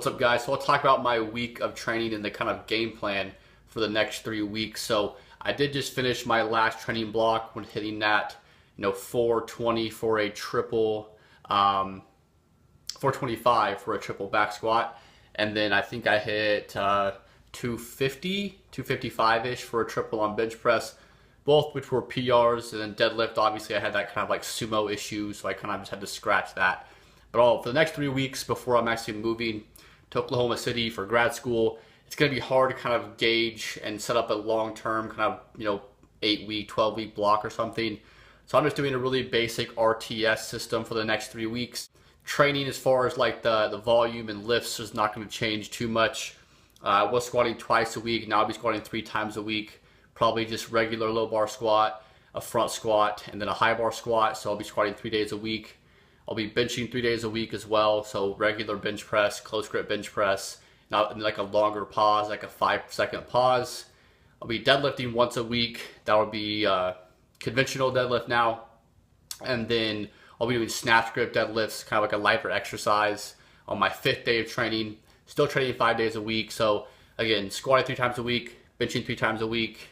What's up, guys? So I'll talk about my week of training and the kind of game plan for the next 3 weeks. So I did just finish my last training block when hitting that, 420 for a triple, 425 for a triple back squat. And then I think I hit 250, 255-ish for a triple on bench press, both which were PRs. And then deadlift, obviously I had that kind of like sumo issue, so I kind of just had to scratch that. But for the next 3 weeks before I'm actually moving to Oklahoma City for grad school, it's going to be hard to kind of gauge and set up a long-term kind of, 8-week, 12-week block or something. So I'm just doing a really basic RTS system for the next 3 weeks. Training as far as like the volume and lifts is not going to change too much. I was squatting twice a week. Now I'll be squatting 3 times a week. Probably just regular low bar squat, a front squat, and then a high bar squat. So I'll be squatting 3 days a week. I'll be benching 3 days a week as well. So regular bench press, close grip bench press, not like a longer pause, like a 5-second pause. I'll be deadlifting once a week. That will be conventional deadlift now. And then I'll be doing snatch grip deadlifts, kind of like a lighter exercise on my 5th day of training. Still training 5 days a week. So again, squatting 3 times a week, benching 3 times a week,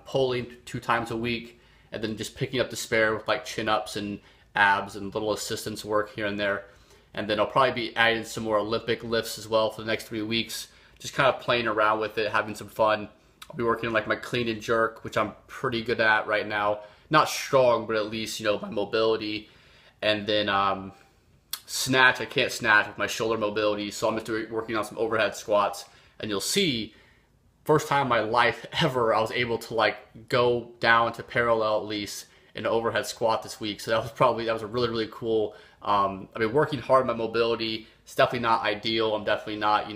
pulling 2 times a week, and then just picking up the spare with like chin-ups and abs and little assistance work here and there. And then I'll probably be adding some more Olympic lifts as well for the next 3 weeks, just kind of playing around with it, having some fun. I'll be working on like my clean and jerk, which I'm pretty good at right now. Not strong, but at least, my mobility. And then snatch, I can't snatch with my shoulder mobility, so I'm just working on some overhead squats. And you'll see, first time in my life ever, I was able to like go down to parallel at least an overhead squat this week. So that was a really, really cool. I've been working hard on my mobility. It's definitely not ideal. I'm definitely not,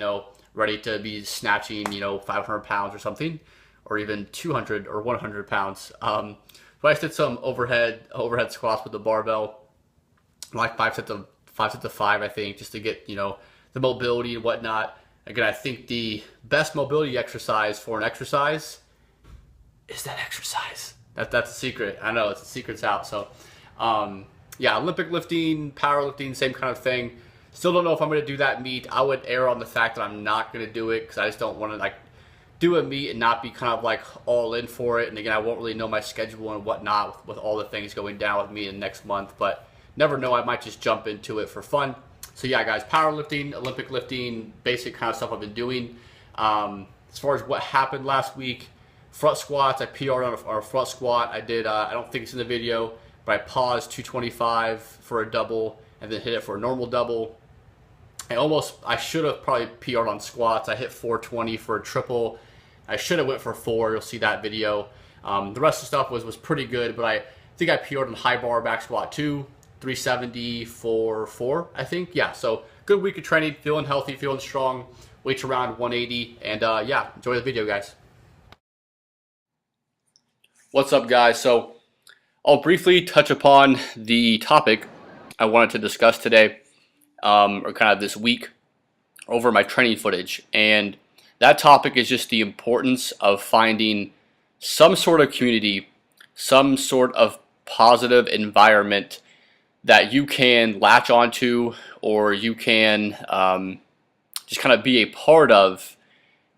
ready to be snatching, 500 pounds or something, or even 200 or 100 pounds. But I just did some overhead squats with the barbell, like 5 sets of 5, I think, just to get, the mobility and whatnot. Again, I think the best mobility exercise for an exercise is that exercise. That's a secret. I know, it's a secret's out. So, yeah, Olympic lifting, powerlifting, same kind of thing. Still don't know if I'm going to do that meet. I would err on the fact that I'm not going to do it because I just don't want to like do a meet and not be kind of like all in for it. And again, I won't really know my schedule and whatnot with all the things going down with me in next month. But never know, I might just jump into it for fun. So yeah, guys, powerlifting, Olympic lifting, basic kind of stuff I've been doing. As far as what happened last week, front squats, I PR'd on a front squat. I did, I don't think it's in the video, but I paused 225 for a double and then hit it for a normal double. I should have probably PR'd on squats. I hit 420 for a triple. I should have went for 4. You'll see that video. The rest of the stuff was pretty good, but I think I PR'd on high bar back squat too. 370 for 4, I think. Yeah, so good week of training, feeling healthy, feeling strong. Weights around 180, and yeah, enjoy the video, guys. What's up, guys? So I'll briefly touch upon the topic I wanted to discuss today, or kind of this week, over my training footage. And that topic is just the importance of finding some sort of community, some sort of positive environment that you can latch onto, or you can just kind of be a part of.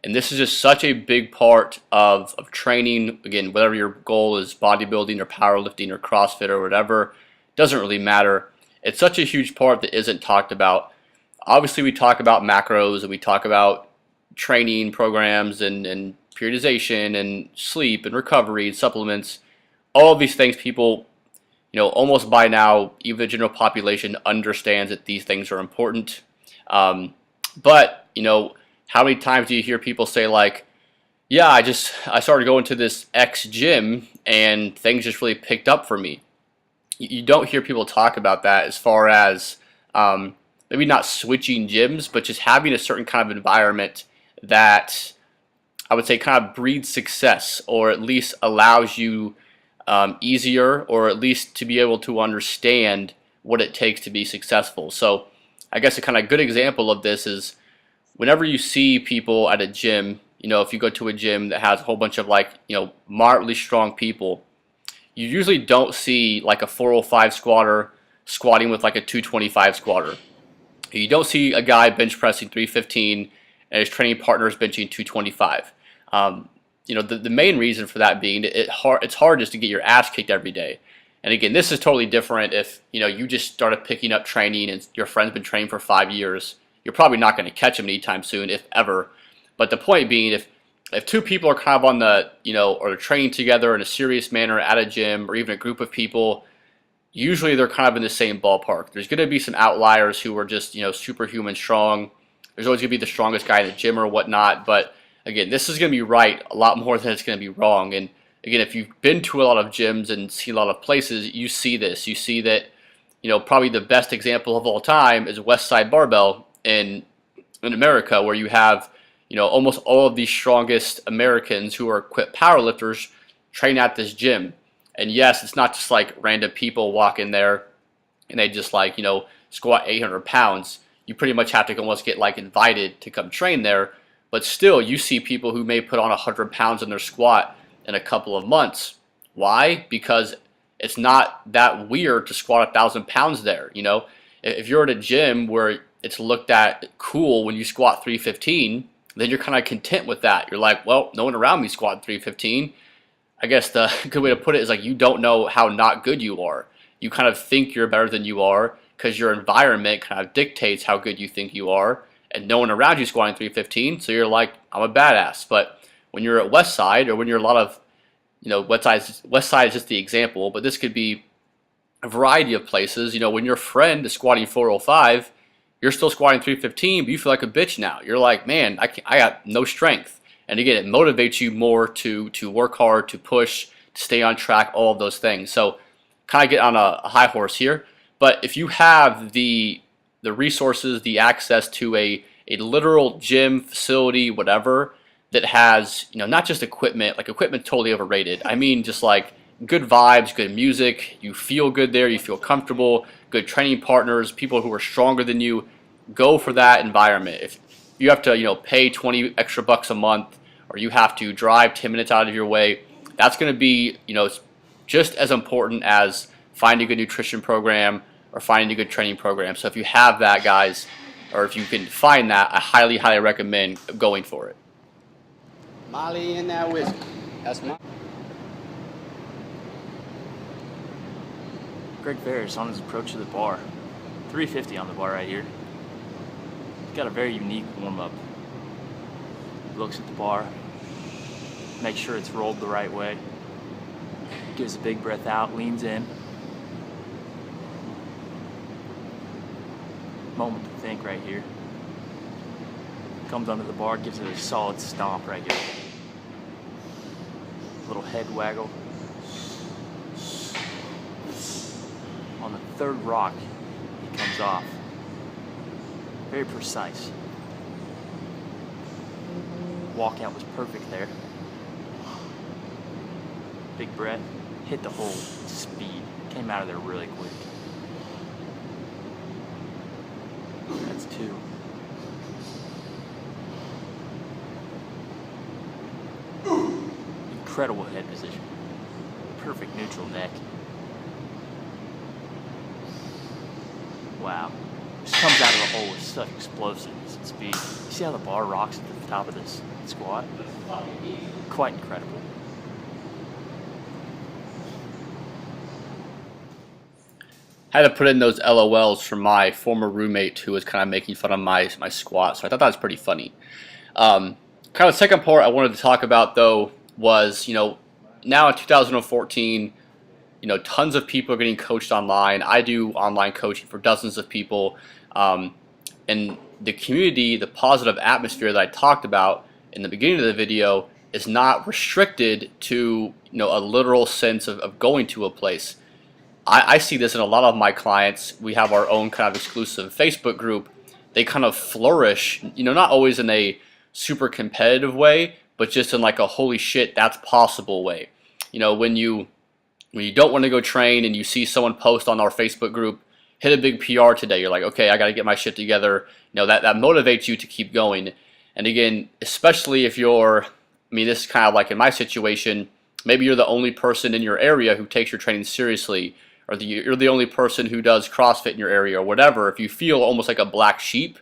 And this is just such a big part of training. Again, whatever your goal is, bodybuilding or powerlifting or CrossFit or whatever, doesn't really matter. It's such a huge part that isn't talked about. Obviously, we talk about macros and we talk about training programs and periodization and sleep and recovery and supplements. All of these things people, almost by now, even the general population understands that these things are important. But, how many times do you hear people say like, yeah, I started going to this X gym and things just really picked up for me. You don't hear people talk about that as far as maybe not switching gyms, but just having a certain kind of environment that I would say kind of breeds success, or at least allows you easier, or at least to be able to understand what it takes to be successful. So I guess a kind of good example of this is whenever you see people at a gym, if you go to a gym that has a whole bunch of like, moderately strong people, you usually don't see like a 405 squatter squatting with like a 225 squatter. You don't see a guy bench pressing 315 and his training partner is benching 225. The main reason for that being it's hard just to get your ass kicked every day. And again, this is totally different if you just started picking up training and your friend's been training for 5 years. You're probably not going to catch him anytime soon, if ever. But the point being, if two people are kind of on the or they're training together in a serious manner at a gym or even a group of people, usually they're kind of in the same ballpark. There's going to be some outliers who are just superhuman strong. There's always going to be the strongest guy in the gym or whatnot. But again, this is going to be right a lot more than it's going to be wrong. And again, if you've been to a lot of gyms and seen a lot of places, you see this. You see that probably the best example of all time is West Side Barbell in America, where you have almost all of the strongest Americans who are equipped powerlifters train at this gym. And yes, it's not just like random people walk in there and they just squat 800 pounds. You pretty much have to almost get invited to come train there. But still, you see people who may put on 100 pounds in their squat in a couple of months. Why? Because it's not that weird to squat 1,000 pounds there. If you're at a gym where it's looked at cool when you squat 315, then you're kind of content with that. You're like, well, no one around me squatting 315. I guess the good way to put it is you don't know how not good you are. You kind of think you're better than you are because your environment kind of dictates how good you think you are, and no one around you squatting 315, so you're like, I'm a badass. But when you're at West Side, or when you're a lot of, West Side is just the example, but this could be a variety of places. When your friend is squatting 405, you're still squatting 315, but you feel like a bitch now. You're like, man, I got no strength. And again, it motivates you more to work hard, to push, to stay on track, all of those things. So kind of get on a high horse here. But if you have the resources, the access to a literal gym, facility, whatever, that has, not just equipment, equipment totally overrated. I mean just good vibes, good music, you feel good there, you feel comfortable, good training partners, people who are stronger than you, go for that environment. If you have to, pay 20 extra bucks a month, or you have to drive 10 minutes out of your way, that's going to be, just as important as finding a good nutrition program or finding a good training program. So if you have that, guys, or if you can find that, I highly, highly recommend going for it. Molly in that whiskey. That's my. Greg Ferris on his approach to the bar. 350 on the bar right here. He's got a very unique warm-up. He looks at the bar, makes sure it's rolled the right way, gives a big breath out, leans in. Moment to think right here. Comes under the bar, gives it a solid stomp right here. Little head waggle. On the third rock, he comes off. Very precise. Walkout was perfect there. Big breath, hit the hole, speed. Came out of there really quick. That's two. Incredible head position. Perfect neutral neck. Wow. Just comes out of the hole with such explosiveness and speed. You see how the bar rocks at the top of this squat? Quite incredible. I had to put in those LOLs from my former roommate who was kind of making fun of my squat, so I thought that was pretty funny. Kind of the second part I wanted to talk about, though, was, now in 2014, tons of people are getting coached online. I do online coaching for dozens of people. And the community, the positive atmosphere that I talked about in the beginning of the video is not restricted to, a literal sense of going to a place. I see this in a lot of my clients. We have our own kind of exclusive Facebook group. They kind of flourish, not always in a super competitive way, but just in a holy shit, that's possible way. When you don't want to go train and you see someone post on our Facebook group, hit a big PR today, you're like, okay, I got to get my shit together. That motivates you to keep going. And again, especially if this is kind of like in my situation, maybe you're the only person in your area who takes your training seriously, or you're the only person who does CrossFit in your area or whatever, if you feel almost like a black sheep,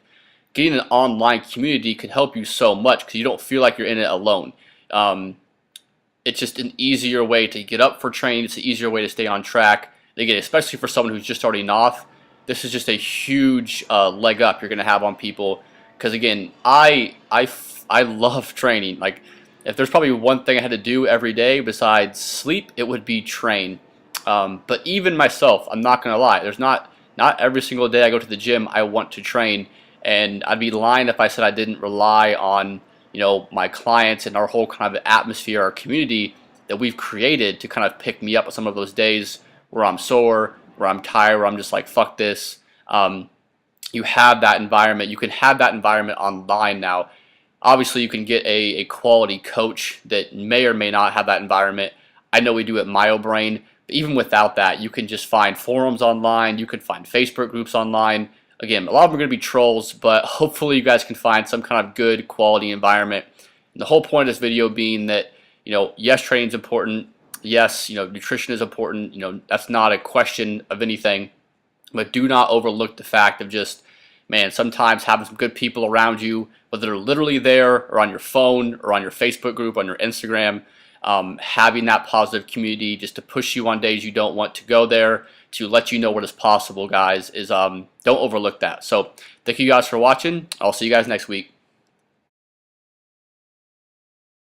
getting an online community can help you so much because you don't feel like you're in it alone. It's just an easier way to get up for training. It's an easier way to stay on track. Again, especially for someone who's just starting off, this is just a huge leg up you're going to have on people. Because again, I love training. Like, if there's probably one thing I had to do every day besides sleep, it would be train. But even myself, I'm not gonna lie, there's not every single day I go to the gym I want to train, and I'd be lying if I said I didn't rely on, you know, my clients and our whole kind of atmosphere, our community that we've created to kind of pick me up on some of those days where I'm sore, where I'm tired, where I'm just like, fuck this. You have that environment. You can have that environment online now. Obviously, you can get a quality coach that may or may not have that environment. I know we do at MyoBrain, but even without that, you can just find forums online. You can find Facebook groups online. Again, a lot of them are going to be trolls, but hopefully you guys can find some kind of good quality environment. And the whole point of this video being that, you know, yes, training is important. Yes, you know, nutrition is important. You know, that's not a question of anything, but do not overlook the fact of just, man, sometimes having some good people around you, whether they're literally there or on your phone or on your Facebook group, on your Instagram, having that positive community just to push you on days you don't want to go there, to let you know what is possible, guys, is don't overlook that. So thank you guys for watching. I'll see you guys next week.